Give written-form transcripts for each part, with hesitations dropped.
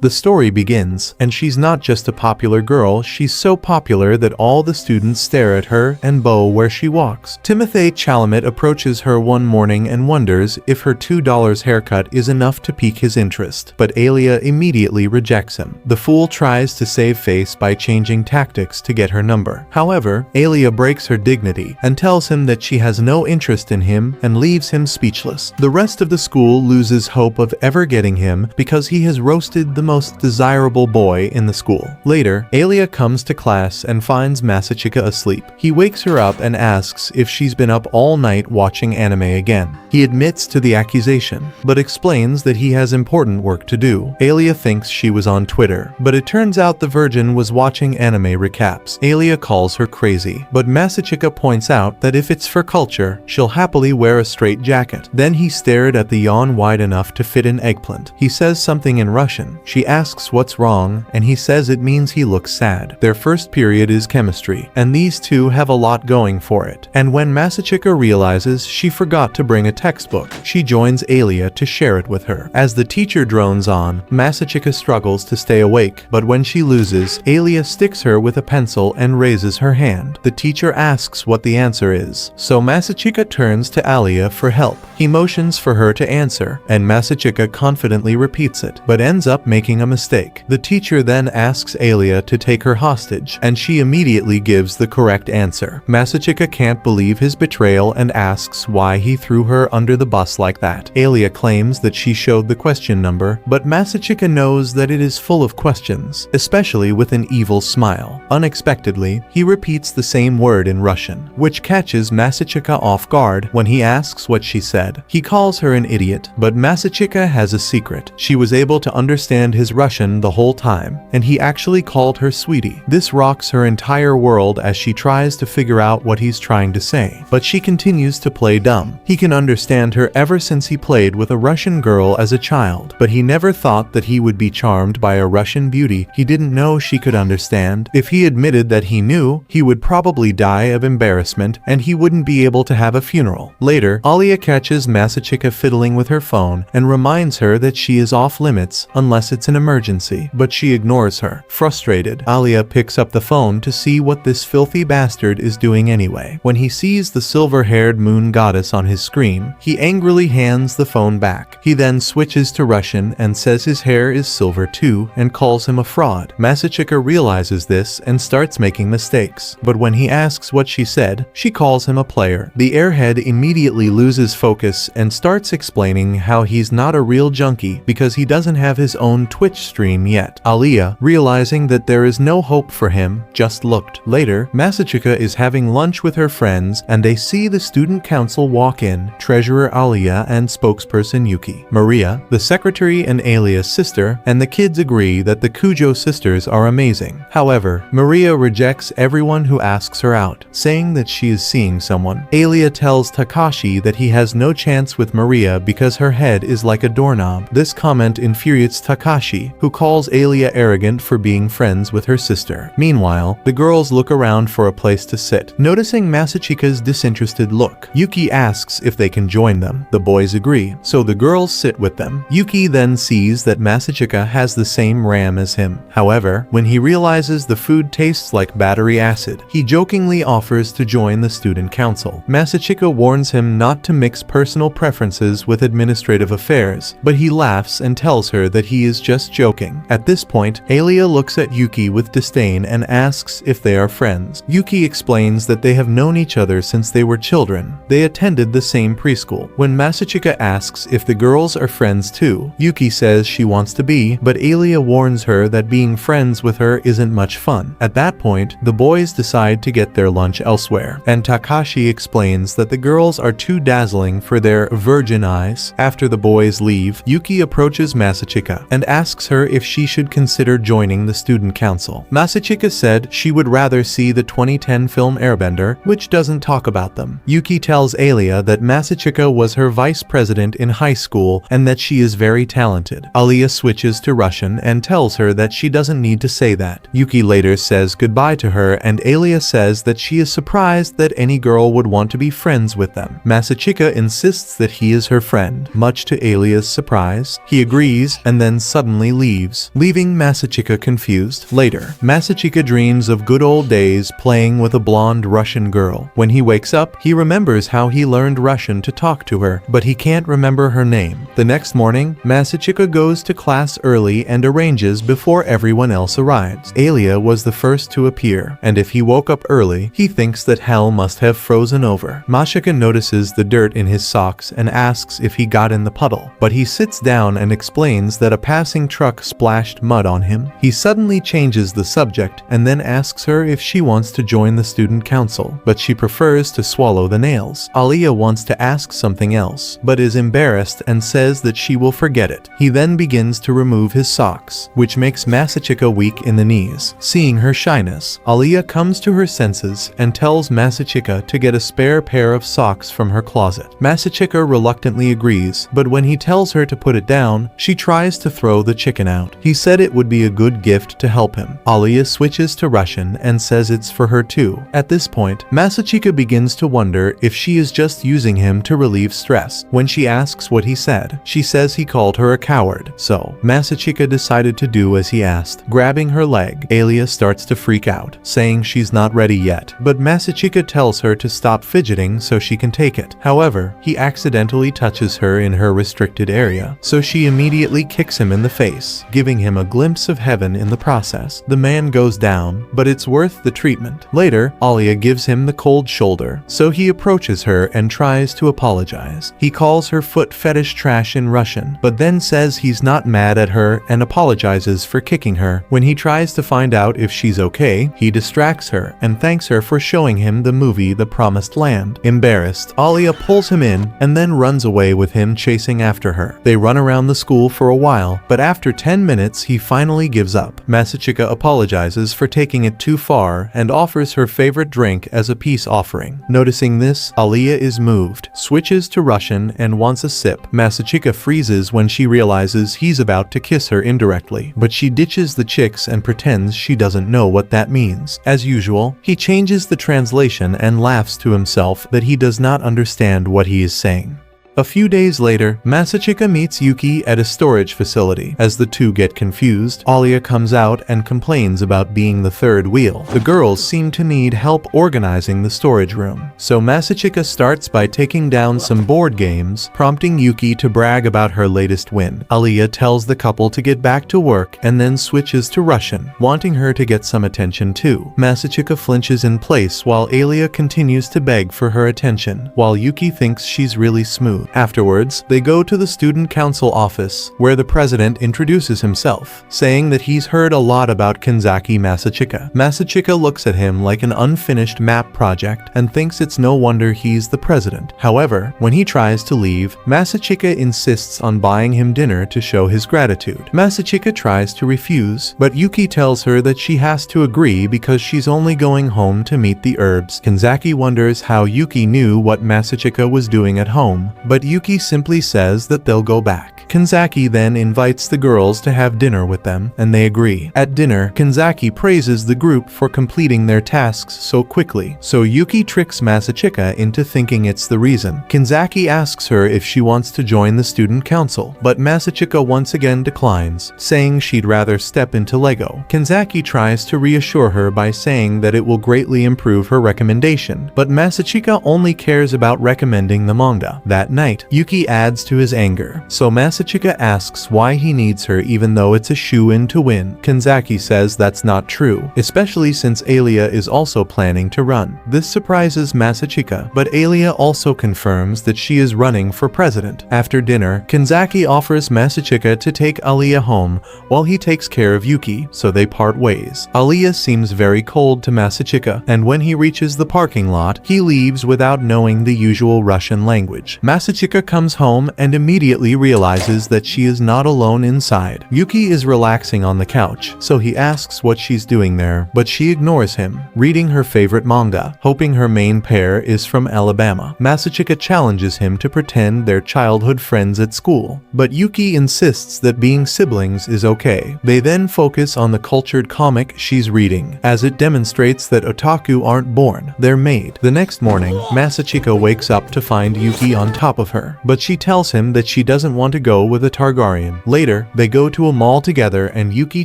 The story begins, and she's not just a popular girl, she's so popular that all the students stare at her and bow where she walks. Timothée Chalamet approaches her one morning and wonders if her $2 haircut is enough to pique his interest, but Alia immediately rejects him. The fool tries to save face by changing tactics to get her number. However, Alia breaks her dignity and tells him that she has no interest in him and leaves him speechless. The rest of the school loses hope of ever getting him because he has roasted the most desirable boy in the school. Later, Alia comes to class and finds Masachika asleep. He wakes her up and asks if she's been up all night watching anime again. He admits to the accusation, but explains that he has important work to do. Alia thinks she was on Twitter, but it turns out the virgin was watching anime recaps. Alia calls her crazy, but Masachika points out that if it's for culture, she'll happily wear a straight jacket. Then he stared at the yawn wide enough to fit an eggplant. He says something in Russian. She asks what's wrong, and he says it means he looks sad. Their first period is chemistry, and these two have a lot going for it. And when Masachika realizes she forgot to bring a textbook, she joins Alia to share it with her. As the teacher drones on, Masachika struggles to stay awake, but when she loses, Alia sticks her with a pencil and raises her hand. The teacher asks what the answer is, so Masachika turns to Alia for help. He motions for her to answer, and Masachika confidently repeats it, but ends up making a mistake. The teacher then asks Alia to take her hostage, and she immediately gives the correct answer. Masachika can't believe his betrayal and asks why he threw her under the bus like that. Alia claims that she showed the question number, but Masachika knows that it is full of questions, especially with an evil smile. Unexpectedly, he repeats the same word in Russian, which catches Masachika off guard. When he asks what she said, he calls her an idiot, but Masachika has a secret. She was able to understand his Russian the whole time, and he actually called her sweetie. This rocks her entire world as she tries to figure out what he's trying to say, but she continues to play dumb. He can understand her ever since he played with a Russian girl as a child, but he never thought that he would be charmed by a Russian beauty he didn't know she could understand. If he admitted that he knew, he would probably die of embarrassment and he wouldn't be able to have a funeral. Later, Alia catches Masachika fiddling with her phone and reminds her that she is off limits unless it's an emergency, but she ignores her. Frustrated, Alia picks up the phone to see what this filthy bastard is doing anyway. When he sees the silver-haired moon goddess on his screen, he angrily hands the phone back. He then switches to Russian and says his hair is silver too and calls him a fraud. Masachika realizes this and starts making mistakes, but when he asks what she said, she calls him a player. The airhead immediately loses focus and starts explaining how he's not a real junkie because he doesn't have his own Twitch stream yet. Alia, realizing that there is no hope for him, just looked. Later, Masachika is having lunch with her friends and they see the student council walk in, treasurer Alia and spokesperson Yuki, Maria, the secretary and Alia's sister, and the kids agree that the Kujo sisters are amazing. However, Maria rejects everyone who asks her out, saying that she is seeing someone. Alia tells Takashi that he has no chance with Maria because her head is like a doorknob. This comment infuriates Takashi, who calls Alia arrogant for being friends with her sister. Meanwhile, the girls look around for a place to sit. Noticing Masachika's disinterested look, Yuki asks if they can join them. The boys agree, so the girls sit with them. Yuki then sees that Masachika has the same RAM as him. However, when he realizes the food tastes like battery acid, he jokingly offers to join the student council. Masachika warns him not to mix personal preferences with administrative affairs, but he laughs and tells her that he is just joking. At this point, Alia looks at Yuki with disdain and asks if they are friends. Yuki explains that they have known each other since they were children. They attended the same preschool. When Masachika asks if the girls are friends too, Yuki says she wants to be, but Alia warns her that being friends with her isn't much fun. At that point, the boys decide to get their lunch elsewhere, and Takashi explains that the girls are too dazzling for their virgin eyes. After the boys leave, Yuki approaches Masachika and asks her if she should consider joining the student council. Masachika said she would rather see the 2010 film Airbender, which doesn't talk about them. Yuki tells Alia that Masachika was her vice president in high school and that she is very talented. Alia switches to Russian and tells her that she doesn't need to say that. Yuki later says goodbye to her and Alia says that she is surprised that any girl would want to be friends with them. Masachika insists that he is her friend. Much to Alia's surprise, he agrees and then suddenly suddenly leaves, leaving Masachika confused. Later, Masachika dreams of good old days playing with a blonde Russian girl. When he wakes up, he remembers how he learned Russian to talk to her, but he can't remember her name. The next morning, Masachika goes to class early and arranges before everyone else arrives. Alia was the first to appear, and if he woke up early, he thinks that hell must have frozen over. Masachika notices the dirt in his socks and asks if he got in the puddle, but he sits down and explains that a passing truck splashed mud on him. He suddenly changes the subject and then asks her if she wants to join the student council, but she prefers to swallow the nails. Alia wants to ask something else, but is embarrassed and says that she will forget it. He then begins to remove his socks, which makes Masachika weak in the knees. Seeing her shyness, Alia comes to her senses and tells Masachika to get a spare pair of socks from her closet. Masachika reluctantly agrees, but when he tells her to put it down, she tries to throw the chicken out. He said it would be a good gift to help him. Alia switches to Russian and says it's for her too. At this point, Masachika begins to wonder if she is just using him to relieve stress. When she asks what he said, she says he called her a coward. So, Masachika decided to do as he asked. Grabbing her leg, Alia starts to freak out, saying she's not ready yet, but Masachika tells her to stop fidgeting so she can take it. However, he accidentally touches her in her restricted area, so she immediately kicks him in the face, giving him a glimpse of heaven in the process. The man goes down, but it's worth the treatment. Later, Alia gives him the cold shoulder, so he approaches her and tries to apologize. He calls her foot fetish trash in Russian, but then says he's not mad at her and apologizes for kicking her. When he tries to find out if she's okay, he distracts her and thanks her for showing him the movie The Promised Land. Embarrassed, Alia pulls him in and then runs away with him chasing after her. They run around the school for a while, but after 10 minutes he finally gives up. Masachika apologizes for taking it too far and offers her favorite drink as a peace offering. Noticing this, Alia is moved, switches to Russian and wants a sip. Masachika freezes when she realizes he's about to kiss her indirectly, but she ditches the chicks and pretends she doesn't know what that means. As usual, he changes the translation and laughs to himself that he does not understand what he is saying. A few days later, Masachika meets Yuki at a storage facility. As the two get confused, Alia comes out and complains about being the third wheel. The girls seem to need help organizing the storage room, so Masachika starts by taking down some board games, prompting Yuki to brag about her latest win. Alia tells the couple to get back to work and then switches to Russian, wanting her to get some attention too. Masachika flinches in place while Alia continues to beg for her attention, while Yuki thinks she's really smooth. Afterwards, they go to the student council office, where the president introduces himself, saying that he's heard a lot about Kanzaki Masachika. Masachika looks at him like an unfinished map project and thinks it's no wonder he's the president. However, when he tries to leave, Masachika insists on buying him dinner to show his gratitude. Masachika tries to refuse, but Yuki tells her that she has to agree because she's only going home to meet the herbs. Kanzaki wonders how Yuki knew what Masachika was doing at home, but Yuki simply says that they'll go back. Kanzaki then invites the girls to have dinner with them, and they agree. At dinner, Kanzaki praises the group for completing their tasks so quickly, so Yuki tricks Masachika into thinking it's the reason. Kanzaki asks her if she wants to join the student council, but Masachika once again declines, saying she'd rather step into Lego. Kanzaki tries to reassure her by saying that it will greatly improve her recommendation, but Masachika only cares about recommending the manga. That night, Yuki adds to his anger, so Masachika asks why he needs her even though it's a shoo-in to win. Kanzaki says that's not true, especially since Alia is also planning to run. This surprises Masachika, but Alia also confirms that she is running for president. After dinner, Kanzaki offers Masachika to take Alia home while he takes care of Yuki, so they part ways. Alia seems very cold to Masachika, and when he reaches the parking lot, he leaves without knowing the usual Russian language. Masachika comes home and immediately realizes that she is not alone inside. Yuki is relaxing on the couch, so he asks what she's doing there, but she ignores him, reading her favorite manga, hoping her main pair is from Alabama. Masachika challenges him to pretend they're childhood friends at school, but Yuki insists that being siblings is okay. They then focus on the cultured comic she's reading, as it demonstrates that otaku aren't born, they're made. The next morning, Masachika wakes up to find Yuki on top of her, but she tells him that she doesn't want to go with a Targaryen. Later, they go to a mall together and Yuki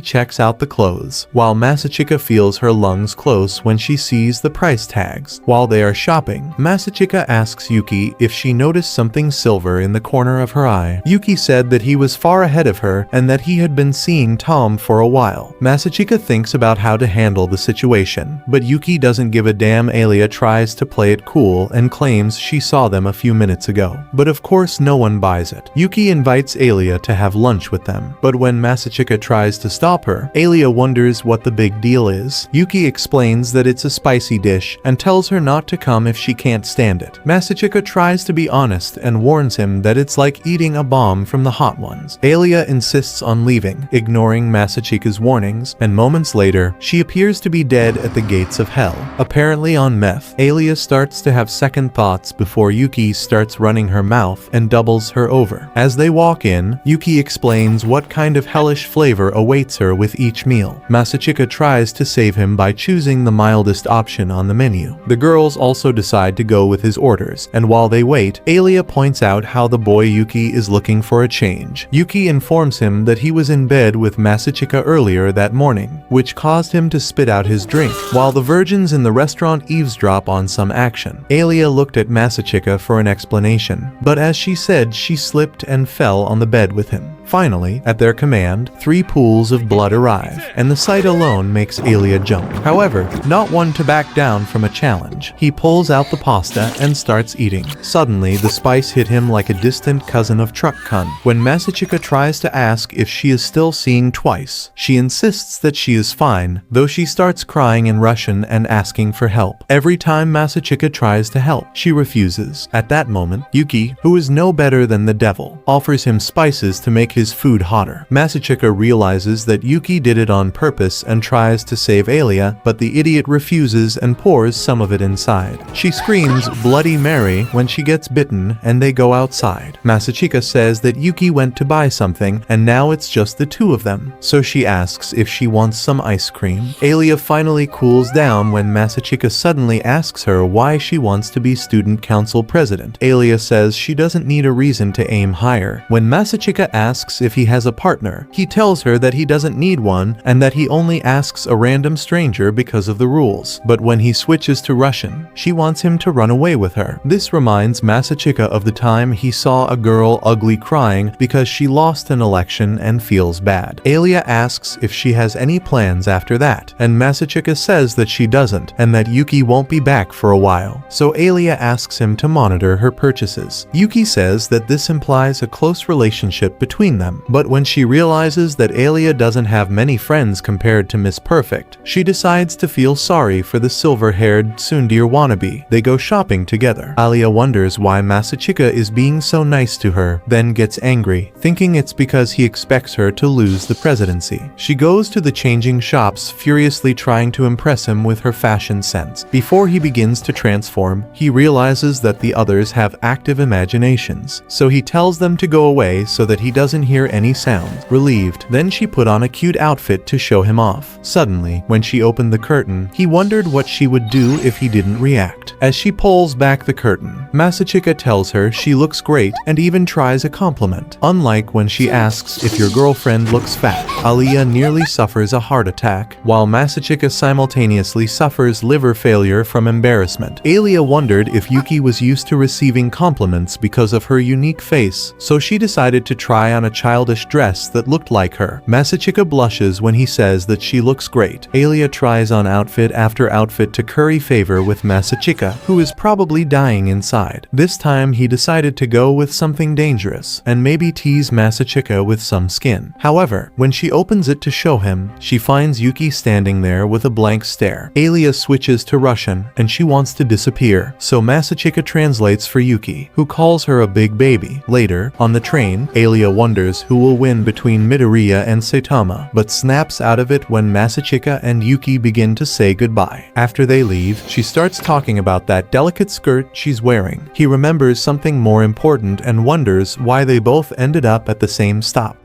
checks out the clothes, while Masachika feels her lungs close when she sees the price tags. While they are shopping, Masachika asks Yuki if she noticed something silver in the corner of her eye. Yuki said that he was far ahead of her and that he had been seeing Tom for a while. Masachika thinks about how to handle the situation, but Yuki doesn't give a damn. Alia tries to play it cool and claims she saw them a few minutes ago, but of course no one buys it. Yuki invites Alia to have lunch with them, but when Masachika tries to stop her, Alia wonders what the big deal is. Yuki explains that it's a spicy dish and tells her not to come if she can't stand it. Masachika tries to be honest and warns him that it's like eating a bomb from the hot ones. Alia insists on leaving, ignoring Masachika's warnings, and moments later, she appears to be dead at the gates of hell. Apparently on meth, Alia starts to have second thoughts before Yuki starts running her mouth and doubles her over. As they walk in, Yuki explains what kind of hellish flavor awaits her with each meal. Masachika tries to save him by choosing the mildest option on the menu. The girls also decide to go with his orders, and while they wait, Alia points out how the boy Yuki is looking for a change. Yuki informs him that he was in bed with Masachika earlier that morning, which caused him to spit out his drink. While the virgins in the restaurant eavesdrop on some action, Alia looked at Masachika for an explanation, but as she said, she slipped and fell on the bed with him. Finally, at their command, 3 pools of blood arrive, and the sight alone makes Alia jump. However, not one to back down from a challenge. He pulls out the pasta and starts eating. Suddenly, the spice hit him like a distant cousin of truck cunt. When Masachika tries to ask if she is still seeing twice, she insists that she is fine, though she starts crying in Russian and asking for help. Every time Masachika tries to help, she refuses. At that moment, Yuki, who is no better than the devil, offers him spices to make his food hotter. Masachika realizes that Yuki did it on purpose and tries to save Alia, but the idiot refuses and pours some of it inside. She screams Bloody Mary when she gets bitten and they go outside. Masachika says that Yuki went to buy something and now it's just the two of them, so she asks if she wants some ice cream. Alia finally cools down when Masachika suddenly asks her why she wants to be student council president. Alia says she doesn't need a reason to aim higher. When Masachika asks if he has a partner, he tells her that he doesn't need one and that he only asks a random stranger because of the rules. But when he switches to Russian, she wants him to run away with her. This reminds Masachika of the time he saw a girl ugly crying because she lost an election and feels bad. Alia asks if she has any plans after that, and Masachika says that she doesn't and that Yuki won't be back for a while. So Alia asks him to monitor her purchases. Yuki says that this implies a close relationship between them, but when she realizes that Alia doesn't have many friends compared to Miss Perfect, she decides to feel sorry for the silver-haired tsundere wannabe. They go shopping together. Alia wonders why Masachika is being so nice to her, then gets angry, thinking it's because he expects her to lose the presidency. She goes to the changing shops, furiously trying to impress him with her fashion sense. Before he begins to transform, he realizes that the others have active imaginations, so he tells them to go away so that he doesn't hear any sound. Relieved, then she put on a cute outfit to show him off. Suddenly, when she opened the curtain, he wondered what she would do if he didn't react. As she pulls back the curtain, Masachika tells her she looks great and even tries a compliment. Unlike when she asks if your girlfriend looks fat, Alia nearly suffers a heart attack, while Masachika simultaneously suffers liver failure from embarrassment. Alia wondered if Yuki was used to receiving compliments because of her unique face, so she decided to try on a childish dress that looked like her. Masachika blushes when he says that she looks great. Alia tries on outfit after outfit to curry favor with Masachika, who is probably dying inside. This time he decided to go with something dangerous and maybe tease Masachika with some skin. However, when she opens it to show him, she finds Yuki standing there with a blank stare. Alia switches to Russian and she wants to disappear, so Masachika translates for Yuki, who calls her a big baby. Later, on the train, Alia wonders who will win between Midoriya and Saitama, but snaps out of it when Masachika and Yuki begin to say goodbye. After they leave, she starts talking about that delicate skirt she's wearing. He remembers something more important and wonders why they both ended up at the same stop.